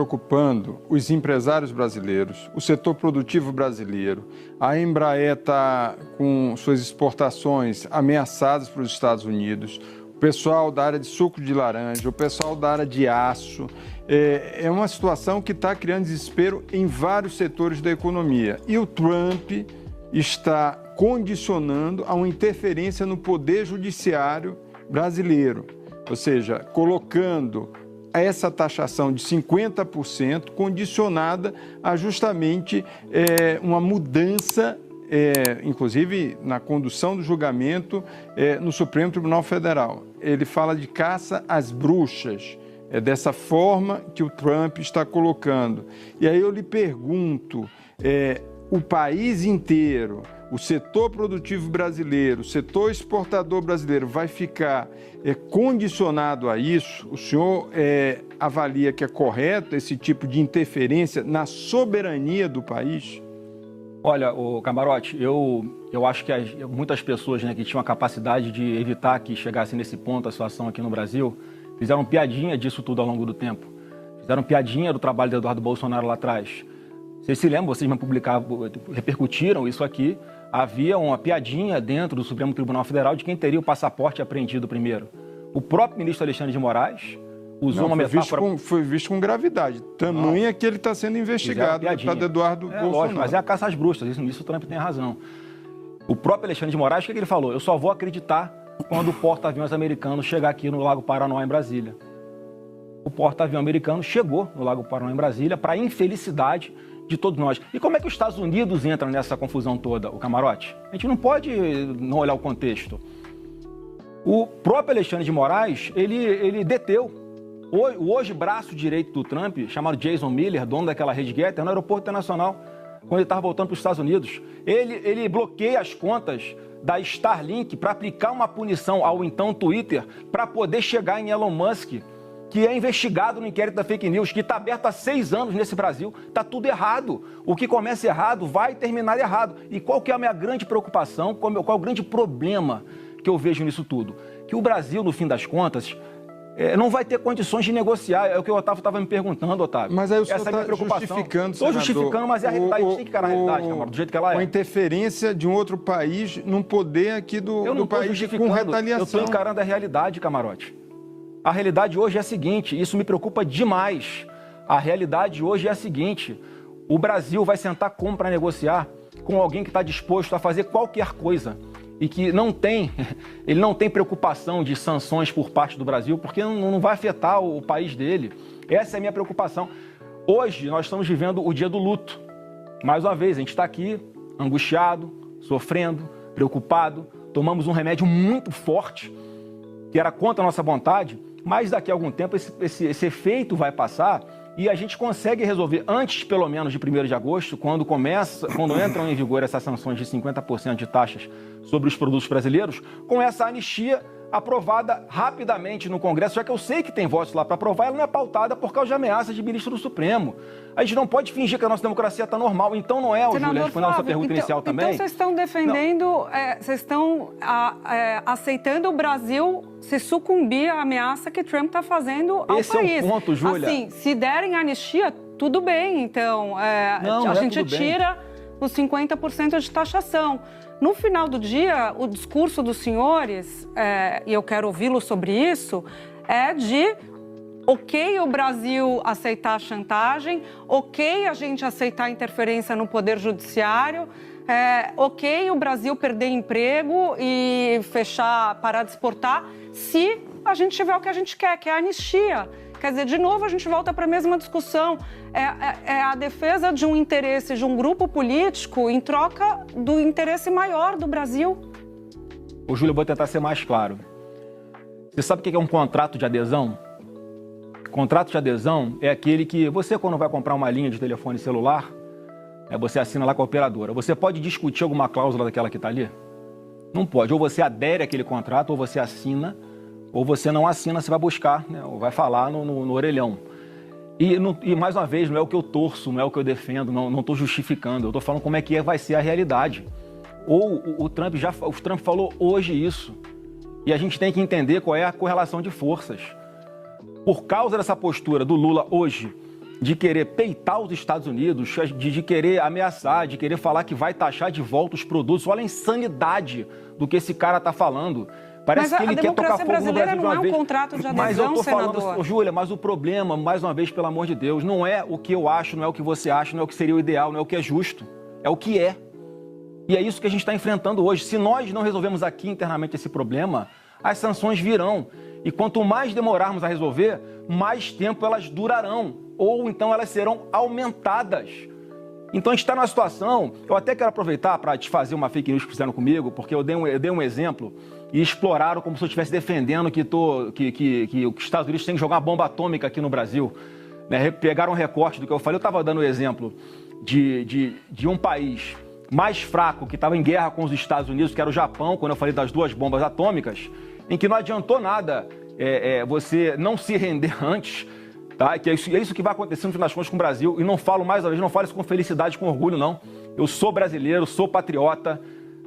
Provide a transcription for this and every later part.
preocupando os empresários brasileiros, o setor produtivo brasileiro. A Embraer está com suas exportações ameaçadas para os Estados Unidos, o pessoal da área de suco de laranja, o pessoal da área de aço. É uma situação que está criando desespero em vários setores da economia. E o Trump está condicionando a uma interferência no poder judiciário brasileiro, ou seja, colocando essa taxação de 50% condicionada a justamente uma mudança, inclusive na condução do julgamento no Supremo Tribunal Federal. Ele fala de caça às bruxas, é dessa forma que o Trump está colocando. E aí eu lhe pergunto, o país inteiro, o setor produtivo brasileiro, o setor exportador brasileiro vai ficar condicionado a isso? O senhor avalia que é correto esse tipo de interferência na soberania do país? Olha, Camarote, eu acho que muitas pessoas, né, que tinham a capacidade de evitar que chegasse nesse ponto a situação aqui no Brasil, fizeram piadinha disso tudo ao longo do tempo. Fizeram piadinha do trabalho do Eduardo Bolsonaro lá atrás. Vocês se lembram, vocês repercutiram isso aqui. Havia uma piadinha dentro do Supremo Tribunal Federal de quem teria o passaporte apreendido primeiro. O próprio ministro Alexandre de Moraes usou uma metáfora... Foi visto com gravidade. Tamanha que ele está sendo investigado, o deputado Eduardo Bolsonaro. Lógico, mas é a caça às bruxas, isso o Trump tem razão. O próprio Alexandre de Moraes, o que ele falou? Eu só vou acreditar quando o porta-aviões americano chegar aqui no Lago Paranoá, em Brasília. O porta-avião americano chegou no Lago Paranoá, em Brasília, para a infelicidade de todos nós. E como é que os Estados Unidos entram nessa confusão toda, o Camarote? A gente não pode não olhar o contexto. O próprio Alexandre de Moraes, ele deteu o hoje braço direito do Trump, chamado Jason Miller, dono daquela rede Getter, no aeroporto internacional, quando ele estava voltando para os Estados Unidos. Ele bloqueia as contas da Starlink para aplicar uma punição ao então Twitter para poder chegar em Elon Musk, que é investigado no inquérito da fake news, que está aberto há 6 anos nesse Brasil. Está tudo errado. O que começa errado vai terminar errado. E qual que é a minha grande preocupação, qual é o grande problema que eu vejo nisso tudo? Que o Brasil, no fim das contas, não vai ter condições de negociar. É o que o Otávio estava me perguntando, Otávio. Mas aí o senhor está justificando, Estou justificando, mas é a realidade. A gente tem que encarar a realidade, Camargo, do jeito que ela é. A interferência de um outro país num poder aqui do país com retaliação. Eu estou encarando a realidade, Camarote. A realidade hoje é a seguinte, isso me preocupa demais. A realidade hoje é a seguinte, o Brasil vai sentar como para negociar com alguém que está disposto a fazer qualquer coisa e que ele não tem preocupação de sanções por parte do Brasil, porque não vai afetar o país dele. Essa é a minha preocupação. Hoje nós estamos vivendo o dia do luto. Mais uma vez, a gente está aqui angustiado, sofrendo, preocupado, tomamos um remédio muito forte, que era contra a nossa vontade, mas daqui a algum tempo esse efeito vai passar e a gente consegue resolver antes, pelo menos, de 1º de agosto, quando entram em vigor essas sanções de 50% de taxas sobre os produtos brasileiros, com essa anistia aprovada rapidamente no Congresso, já que eu sei que tem votos lá para aprovar, ela não é pautada por causa de ameaças de ministro do Supremo. A gente não pode fingir que a nossa democracia está normal. Então não é, Júlia, respondendo a sua pergunta inicial também. Então vocês estão defendendo, vocês estão aceitando o Brasil se sucumbir à ameaça que Trump está fazendo ao país. Esse é o ponto, Júlia. Assim, se derem anistia, tudo bem. Então, a gente tira os 50% de taxação. No final do dia, o discurso dos senhores, e eu quero ouvi-lo sobre isso, é de ok o Brasil aceitar a chantagem, ok a gente aceitar a interferência no Poder Judiciário, ok o Brasil perder emprego e parar de exportar, se a gente tiver o que a gente quer, que é a anistia. Quer dizer, de novo, a gente volta para a mesma discussão. É a defesa de um interesse de um grupo político em troca do interesse maior do Brasil. Ô, Júlia, eu vou tentar ser mais claro. Você sabe o que é um contrato de adesão? Contrato de adesão é aquele que você, quando vai comprar uma linha de telefone celular, você assina lá com a operadora. Você pode discutir alguma cláusula daquela que está ali? Não pode. Ou você adere àquele contrato, ou você assina, ou você não assina, você vai buscar, né, ou vai falar no orelhão. E mais uma vez, não é o que eu torço, não é o que eu defendo, não estou justificando, eu estou falando como é que vai ser a realidade. Ou o Trump falou hoje isso, e a gente tem que entender qual é a correlação de forças. Por causa dessa postura do Lula hoje, de querer peitar os Estados Unidos, de querer ameaçar, de querer falar que vai taxar de volta os produtos. Olha a insanidade do que esse cara está falando. Parece que ele quer tocar fogo no Brasil de uma vez. Mas a democracia brasileira não é um contrato de adesão, mas eu tô senador. falando, Júlia, mas o problema, mais uma vez, pelo amor de Deus, não é o que eu acho, não é o que você acha, não é o que seria o ideal, não é o que é justo. É o que é. E é isso que a gente está enfrentando hoje. Se nós não resolvermos aqui internamente esse problema, as sanções virão. E quanto mais demorarmos a resolver, mais tempo elas durarão. Ou então elas serão aumentadas. Então a gente está numa situação... Eu até quero aproveitar para desfazer uma fake news que fizeram comigo, porque eu dei um exemplo e exploraram como se eu estivesse defendendo que os Estados Unidos têm que jogar uma bomba atômica aqui no Brasil. Né? Pegaram um recorte do que eu falei. Eu estava dando o exemplo de um país mais fraco, que estava em guerra com os Estados Unidos, que era o Japão, quando eu falei das 2 bombas atômicas, em que não adiantou nada você não se render antes, tá? Que é isso que vai acontecer no final das contas com o Brasil. E não falo mais uma vez, não falo isso com felicidade, com orgulho, não. Eu sou brasileiro, sou patriota,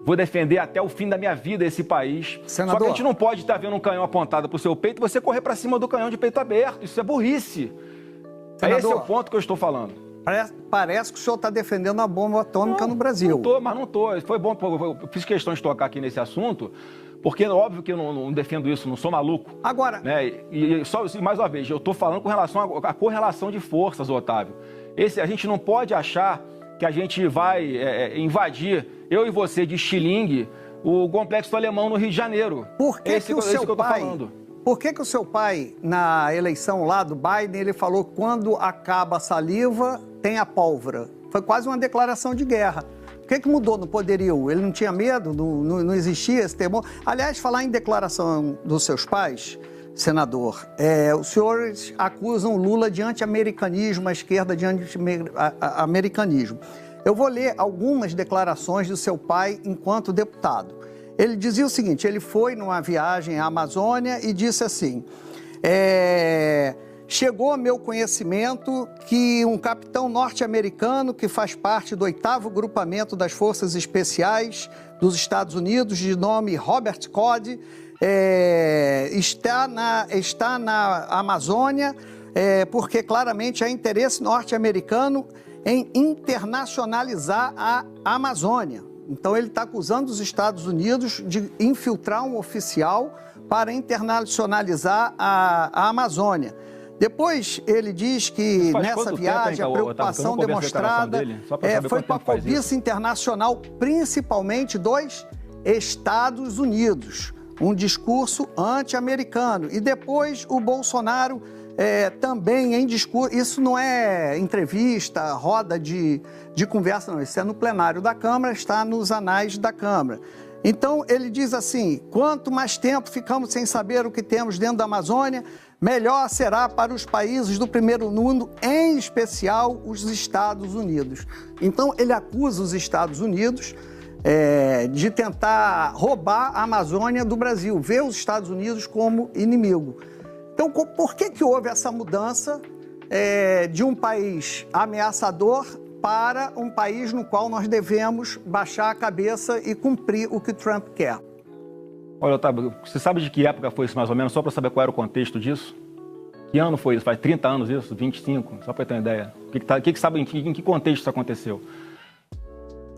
vou defender até o fim da minha vida esse país. Senador, só que a gente não pode estar vendo um canhão apontado para o seu peito e você correr para cima do canhão de peito aberto. Isso é burrice. Senador, esse é o ponto que eu estou falando. Parece que o senhor está defendendo a bomba atômica no Brasil. Não estou, mas não estou. Foi bom, eu fiz questão de tocar aqui nesse assunto, porque é óbvio que eu não defendo isso, não sou maluco. Agora... Né? E só mais uma vez, eu estou falando com relação à correlação de forças, Otávio. A gente não pode achar que a gente vai invadir, eu e você, de estilingue, o Complexo Alemão no Rio de Janeiro. Por que que o seu pai... Por que o seu pai, na eleição lá do Biden, ele falou que quando acaba a saliva, tem a pólvora? Foi quase uma declaração de guerra. O que mudou no poderio? Ele não tinha medo? Não existia esse temor? Aliás, falar em declaração dos seus pais, senador, os senhores acusam Lula de anti-americanismo, a esquerda de anti-americanismo. Eu vou ler algumas declarações do seu pai enquanto deputado. Ele dizia o seguinte, ele foi numa viagem à Amazônia e disse assim, chegou a meu conhecimento que um capitão norte-americano que faz parte do 8º Grupamento das Forças Especiais dos Estados Unidos, de nome Robert Cody, está na Amazônia porque claramente há interesse norte-americano em internacionalizar a Amazônia. Então, ele está acusando os Estados Unidos de infiltrar um oficial para internacionalizar a Amazônia. Depois, ele diz que nessa viagem a preocupação demonstrada foi com a cobiça internacional, principalmente dos Estados Unidos. Um discurso anti-americano. E depois, o Bolsonaro também em discurso, isso não é entrevista, roda de conversa, não, isso é no plenário da Câmara, está nos anais da Câmara. Então, ele diz assim, quanto mais tempo ficamos sem saber o que temos dentro da Amazônia, melhor será para os países do primeiro mundo, em especial os Estados Unidos. Então, ele acusa os Estados Unidos de tentar roubar a Amazônia do Brasil, vê os Estados Unidos como inimigo. Então, por que houve essa mudança de um país ameaçador para um país no qual nós devemos baixar a cabeça e cumprir o que Trump quer? Olha, Otávio, você sabe de que época foi isso mais ou menos, só para saber qual era o contexto disso? Que ano foi isso? Faz 30 anos isso? 25? Só para ter uma ideia. Em que contexto isso aconteceu?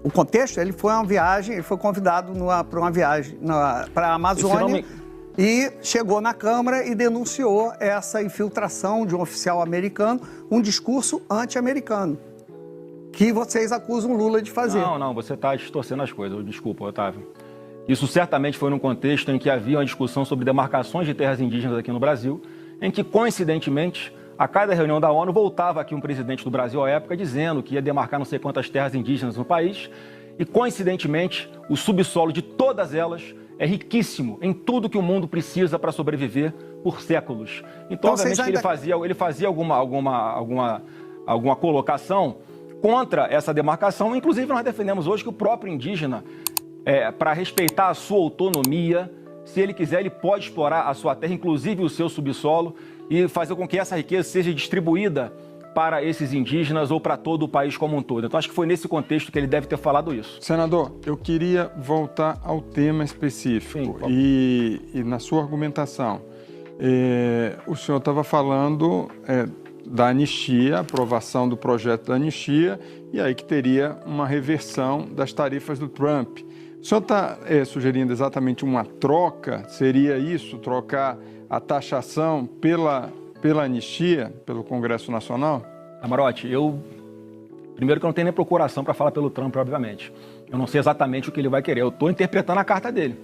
O contexto, ele foi uma viagem, ele foi convidado para uma viagem para a Amazônia. E chegou na Câmara e denunciou essa infiltração de um oficial americano, um discurso anti-americano, que vocês acusam Lula de fazer. Não, você está distorcendo as coisas, desculpa, Otávio. Isso certamente foi num contexto em que havia uma discussão sobre demarcações de terras indígenas aqui no Brasil, em que, coincidentemente, a cada reunião da ONU voltava aqui um presidente do Brasil à época dizendo que ia demarcar não sei quantas terras indígenas no país, e, coincidentemente, o subsolo de todas elas é riquíssimo em tudo que o mundo precisa para sobreviver por séculos. Então, obviamente, que ele fazia alguma colocação contra essa demarcação. Inclusive, nós defendemos hoje que o próprio indígena, para respeitar a sua autonomia, se ele quiser, ele pode explorar a sua terra, inclusive o seu subsolo, e fazer com que essa riqueza seja distribuída para esses indígenas ou para todo o país como um todo. Então, acho que foi nesse contexto que ele deve ter falado isso. Senador, eu queria voltar ao tema específico. Sim, e na sua argumentação, o senhor estava falando da anistia, aprovação do projeto da anistia, e aí que teria uma reversão das tarifas do Trump. O senhor está sugerindo exatamente uma troca? Seria isso, trocar a taxação pela anistia, pelo Congresso Nacional? Camarote, primeiro que eu não tenho nem procuração para falar pelo Trump, obviamente. Eu não sei exatamente o que ele vai querer. Eu estou interpretando a carta dele.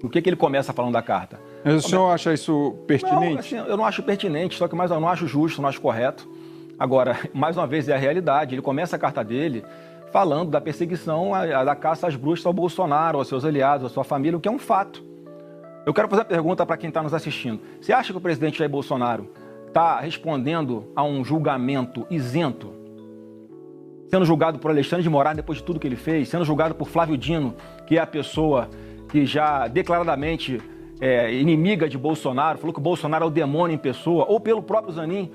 O que ele começa falando da carta? Mas o senhor acha isso pertinente? Não, assim, eu não acho pertinente, só que eu não acho justo, não acho correto. Agora, mais uma vez, é a realidade. Ele começa a carta dele falando da perseguição, da caça às bruxas ao Bolsonaro, aos seus aliados, à sua família, o que é um fato. Eu quero fazer a pergunta para quem está nos assistindo. Você acha que o presidente Jair Bolsonaro está respondendo a um julgamento isento? Sendo julgado por Alexandre de Moraes depois de tudo que ele fez, sendo julgado por Flávio Dino, que é a pessoa que já declaradamente é inimiga de Bolsonaro, falou que o Bolsonaro é o demônio em pessoa, ou pelo próprio Zanin,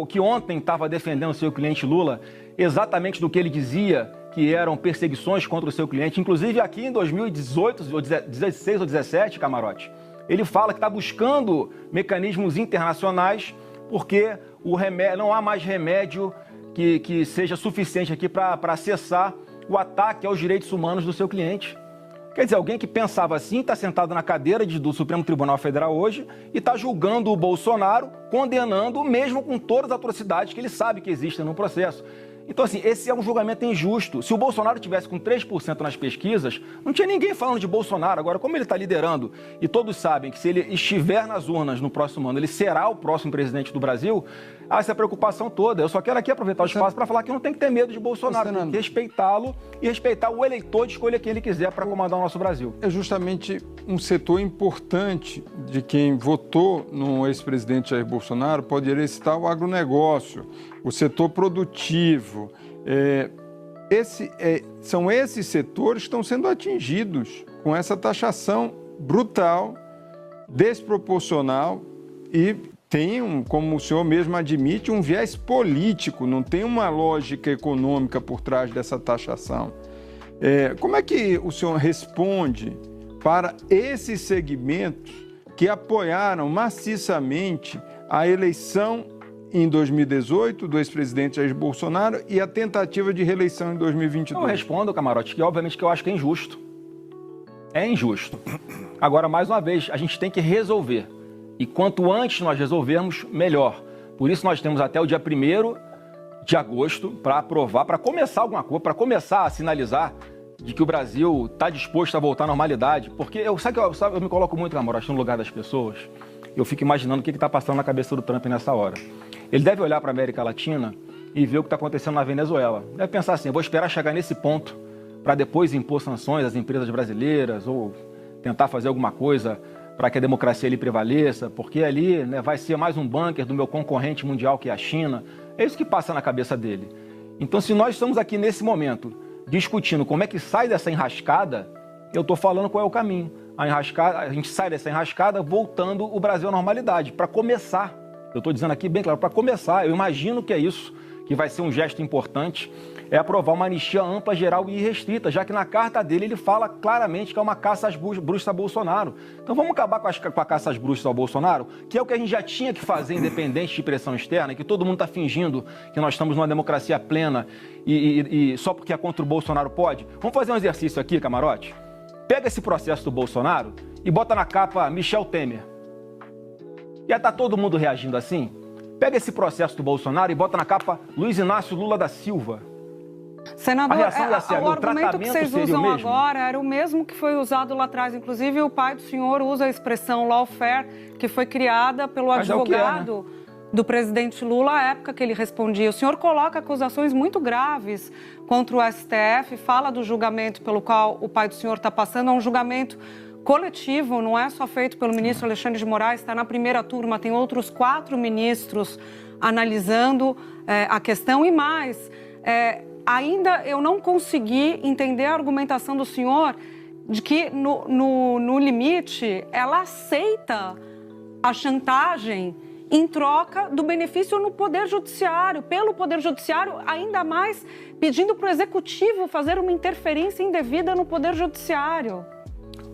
que ontem estava defendendo o seu cliente Lula, exatamente do que ele dizia que eram perseguições contra o seu cliente, inclusive aqui em 2018, ou 16 ou 17, Camarote, ele fala que está buscando mecanismos internacionais porque não há mais remédio que seja suficiente aqui para cessar o ataque aos direitos humanos do seu cliente. Quer dizer, alguém que pensava assim está sentado na cadeira do Supremo Tribunal Federal hoje e está julgando o Bolsonaro, condenando, mesmo com todas as atrocidades que ele sabe que existem no processo. Então, assim, esse é um julgamento injusto. Se o Bolsonaro tivesse com 3% nas pesquisas, não tinha ninguém falando de Bolsonaro. Agora, como ele está liderando e todos sabem que se ele estiver nas urnas no próximo ano, ele será o próximo presidente do Brasil, há essa preocupação toda. Eu só quero aqui aproveitar o espaço para falar que não tem que ter medo de Bolsonaro, tem que respeitá-lo e respeitar o eleitor de escolha quem ele quiser para comandar o nosso Brasil. É justamente um setor importante de quem votou no ex-presidente Jair Bolsonaro, poderia citar o agronegócio, o setor produtivo. São esses setores que estão sendo atingidos com essa taxação brutal, desproporcional e tem, como o senhor mesmo admite, um viés político, não tem uma lógica econômica por trás dessa taxação. Como é que o senhor responde para esses segmentos que apoiaram maciçamente a eleição em 2018 do ex-presidente Jair Bolsonaro e a tentativa de reeleição em 2022? Eu respondo, Camarote, que obviamente que eu acho que é injusto. É injusto. Agora, mais uma vez, a gente tem que resolver. E quanto antes nós resolvermos, melhor. Por isso nós temos até o dia 1º de agosto para aprovar, para começar alguma coisa, para começar a sinalizar de que o Brasil está disposto a voltar à normalidade. Porque eu me coloco muito, Camarote, no lugar das pessoas. Eu fico imaginando o que está passando na cabeça do Trump nessa hora. Ele deve olhar para a América Latina e ver o que está acontecendo na Venezuela. Deve pensar assim, eu vou esperar chegar nesse ponto para depois impor sanções às empresas brasileiras ou tentar fazer alguma coisa para que a democracia ali prevaleça, porque ali vai ser mais um bunker do meu concorrente mundial, que é a China. É isso que passa na cabeça dele. Então, se nós estamos aqui nesse momento discutindo como é que sai dessa enrascada, eu estou falando qual é o caminho. A gente sai dessa enrascada voltando o Brasil à normalidade. Para começar, eu estou dizendo aqui bem claro, para começar, eu imagino que é isso, que vai ser um gesto importante, é aprovar uma anistia ampla, geral e irrestrita, já que na carta dele ele fala claramente que é uma caça às bruxas a Bolsonaro. Então vamos acabar com a caça às bruxas ao Bolsonaro, que é o que a gente já tinha que fazer, independente de pressão externa, que todo mundo está fingindo que nós estamos numa democracia plena e só porque é contra o Bolsonaro pode. Vamos fazer um exercício aqui, Camarote? Pega esse processo do Bolsonaro e bota na capa Michel Temer. Já está todo mundo reagindo assim? Pega esse processo do Bolsonaro e bota na capa Luiz Inácio Lula da Silva. Senador, o argumento que vocês usam agora era o mesmo que foi usado lá atrás. Inclusive, o pai do senhor usa a expressão lawfare, que foi criada pelo advogado do presidente Lula à época que ele respondia. O senhor coloca acusações muito graves contra o STF, fala do julgamento pelo qual o pai do senhor está passando, é um julgamento coletivo, não é só feito pelo ministro Alexandre de Moraes, está na primeira turma, tem outros 4 ministros analisando a questão e mais. Ainda eu não consegui entender a argumentação do senhor de que, no limite, ela aceita a chantagem em troca do benefício no Poder Judiciário, pelo Poder Judiciário, ainda mais pedindo para o Executivo fazer uma interferência indevida no Poder Judiciário.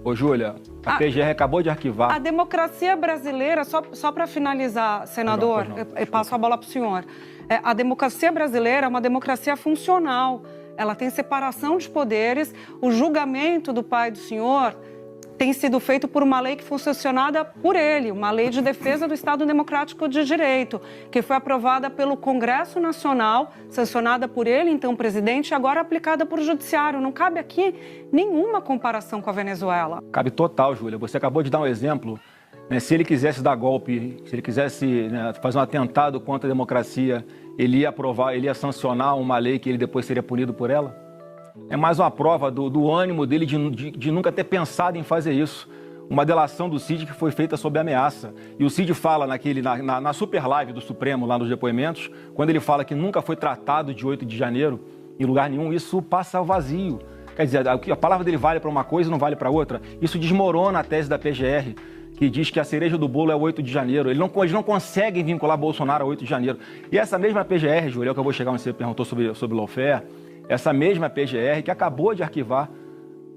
Ô, Júlia, a PGR acabou de arquivar. A democracia brasileira, só para finalizar, senador, eu passo a bola para o senhor. A democracia brasileira é uma democracia funcional. Ela tem separação de poderes. O julgamento do pai do senhor tem sido feito por uma lei que foi sancionada por ele, uma lei de defesa do Estado Democrático de Direito, que foi aprovada pelo Congresso Nacional, sancionada por ele, então presidente, e agora aplicada por judiciário. Não cabe aqui nenhuma comparação com a Venezuela. Cabe total, Júlia. Você acabou de dar um exemplo. Né? Se ele quisesse dar golpe, se ele quisesse fazer um atentado contra a democracia, ele ia aprovar, ele ia sancionar uma lei que ele depois seria punido por ela? É mais uma prova do ânimo dele de nunca ter pensado em fazer isso. Uma delação do Cid que foi feita sob ameaça. E o Cid fala na super live do Supremo, lá nos depoimentos, quando ele fala que nunca foi tratado de 8 de janeiro, em lugar nenhum, isso passa ao vazio. Quer dizer, a palavra dele vale para uma coisa e não vale para outra. Isso desmorona a tese da PGR, que diz que a cereja do bolo é o 8 de janeiro. Eles não conseguem vincular Bolsonaro ao 8 de janeiro. E essa mesma PGR, Júlia, que eu vou chegar onde você perguntou sobre lawfare, essa mesma PGR que acabou de arquivar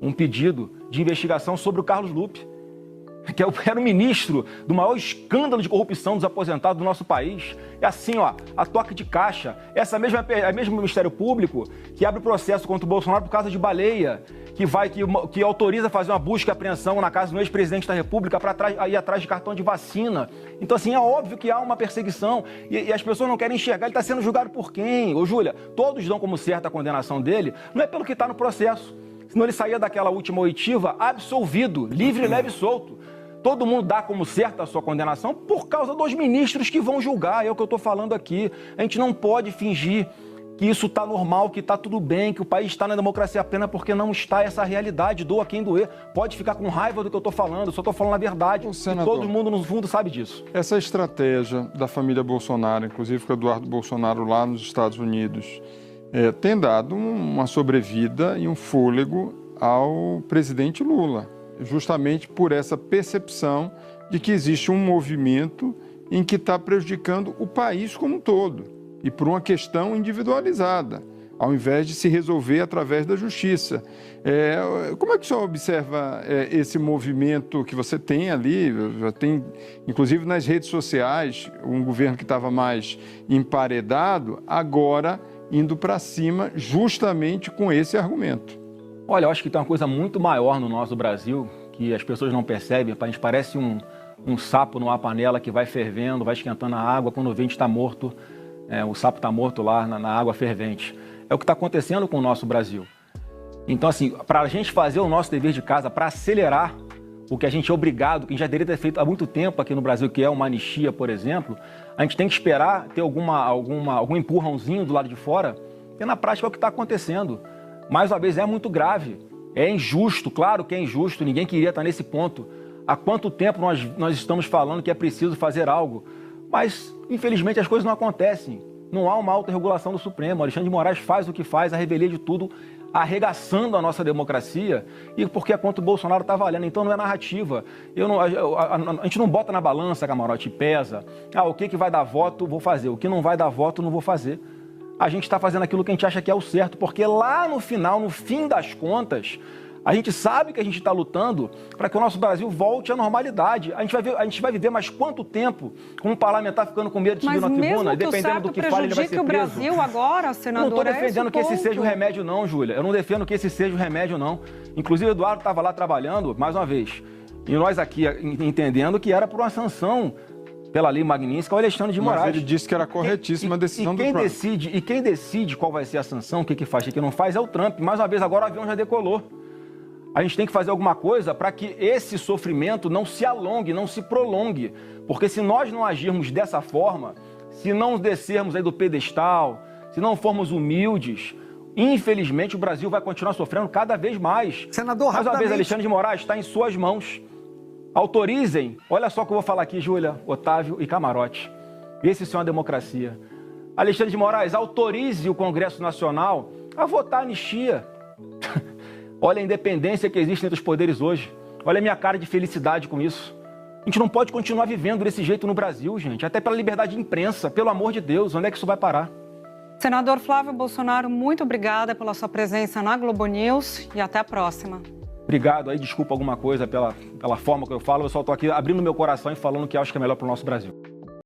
um pedido de investigação sobre o Carlos Lupe, que era o ministro do maior escândalo de corrupção dos aposentados do nosso país. É assim, ó, a toque de caixa. Essa mesmo Ministério Público que abre processo contra o Bolsonaro por causa de baleia, que autoriza fazer uma busca e apreensão na casa do ex-presidente da República para ir atrás de cartão de vacina. Então, assim, é óbvio que há uma perseguição e as pessoas não querem enxergar. Ele está sendo julgado por quem? Ô, Júlia, todos dão como certa a condenação dele, não é pelo que está no processo. Senão ele saía daquela última oitiva absolvido, livre, leve e solto. Todo mundo dá como certa a sua condenação por causa dos ministros que vão julgar. É o que eu estou falando aqui. A gente não pode fingir que isso está normal, que está tudo bem, que o país está na democracia plena, porque não está essa realidade. Doa quem doer. Pode ficar com raiva do que eu estou falando, eu só estou falando a verdade. Senador, e todo mundo, no fundo, sabe disso. Essa estratégia da família Bolsonaro, inclusive com o Eduardo Bolsonaro lá nos Estados Unidos, tem dado uma sobrevida e um fôlego ao presidente Lula, justamente por essa percepção de que existe um movimento em que está prejudicando o país como um todo. E por uma questão individualizada, ao invés de se resolver através da justiça. Como é que o senhor observa esse movimento que você tem ali? Já tem, inclusive nas redes sociais, um governo que estava mais emparedado, agora indo para cima justamente com esse argumento. Olha, eu acho que tem uma coisa muito maior no nosso Brasil, que as pessoas não percebem. A gente parece um sapo numa panela que vai fervendo, vai esquentando a água, quando vê a gente está morto. O sapo está morto lá na água fervente. É o que está acontecendo com o nosso Brasil. Então, assim, para a gente fazer o nosso dever de casa, para acelerar o que a gente é obrigado, que a gente já deveria ter feito há muito tempo aqui no Brasil, que é uma anistia, por exemplo, a gente tem que esperar ter algum empurrãozinho do lado de fora, porque na prática é o que está acontecendo. Mais uma vez, é muito grave, é injusto, claro que é injusto, ninguém queria estar nesse ponto. Há quanto tempo nós estamos falando que é preciso fazer algo? Mas, infelizmente, as coisas não acontecem. Não há uma autorregulação do Supremo. Alexandre de Moraes faz o que faz, a revelia de tudo, arregaçando a nossa democracia, e porque a conta do Bolsonaro está valendo. Então não é narrativa. A gente não bota na balança, Camarote, e pesa. O que vai dar voto, vou fazer. O que não vai dar voto, não vou fazer. A gente está fazendo aquilo que a gente acha que é o certo, porque lá no final, no fim das contas, a gente sabe que a gente está lutando para que o nosso Brasil volte à normalidade. A gente vai viver mais quanto tempo com um parlamentar ficando com medo de subir na tribuna, dependendo do que fale, ele vai ser preso. Mas mesmo que o Brasil agora, senador, eu não estou defendendo que esse seja o remédio não, Júlia. Eu não defendo que esse seja o remédio não. Inclusive o Eduardo estava lá trabalhando, mais uma vez, e nós aqui entendendo que era por uma sanção pela lei Magnitsky ao Alexandre de Moraes. Mas ele disse que era corretíssima a decisão do Trump. E quem decide qual vai ser a sanção, o que faz e o que não faz é o Trump. Mais uma vez, agora o avião já decolou. A gente tem que fazer alguma coisa para que esse sofrimento não se alongue, não se prolongue. Porque se nós não agirmos dessa forma, se não descermos aí do pedestal, se não formos humildes, infelizmente o Brasil vai continuar sofrendo cada vez mais. Senador, mais uma vez, Alexandre de Moraes está em suas mãos. Autorizem, olha só o que eu vou falar aqui, Júlia, Otávio e Camarote. Esse sim é uma democracia. Alexandre de Moraes, autorize o Congresso Nacional a votar anistia. Olha a independência que existe entre os poderes hoje. Olha a minha cara de felicidade com isso. A gente não pode continuar vivendo desse jeito no Brasil, gente. Até pela liberdade de imprensa. Pelo amor de Deus, onde é que isso vai parar? Senador Flávio Bolsonaro, muito obrigada pela sua presença na Globo News e até a próxima. Obrigado aí, desculpa alguma coisa pela forma que eu falo, eu só estou aqui abrindo meu coração e falando o que acho que é melhor para o nosso Brasil.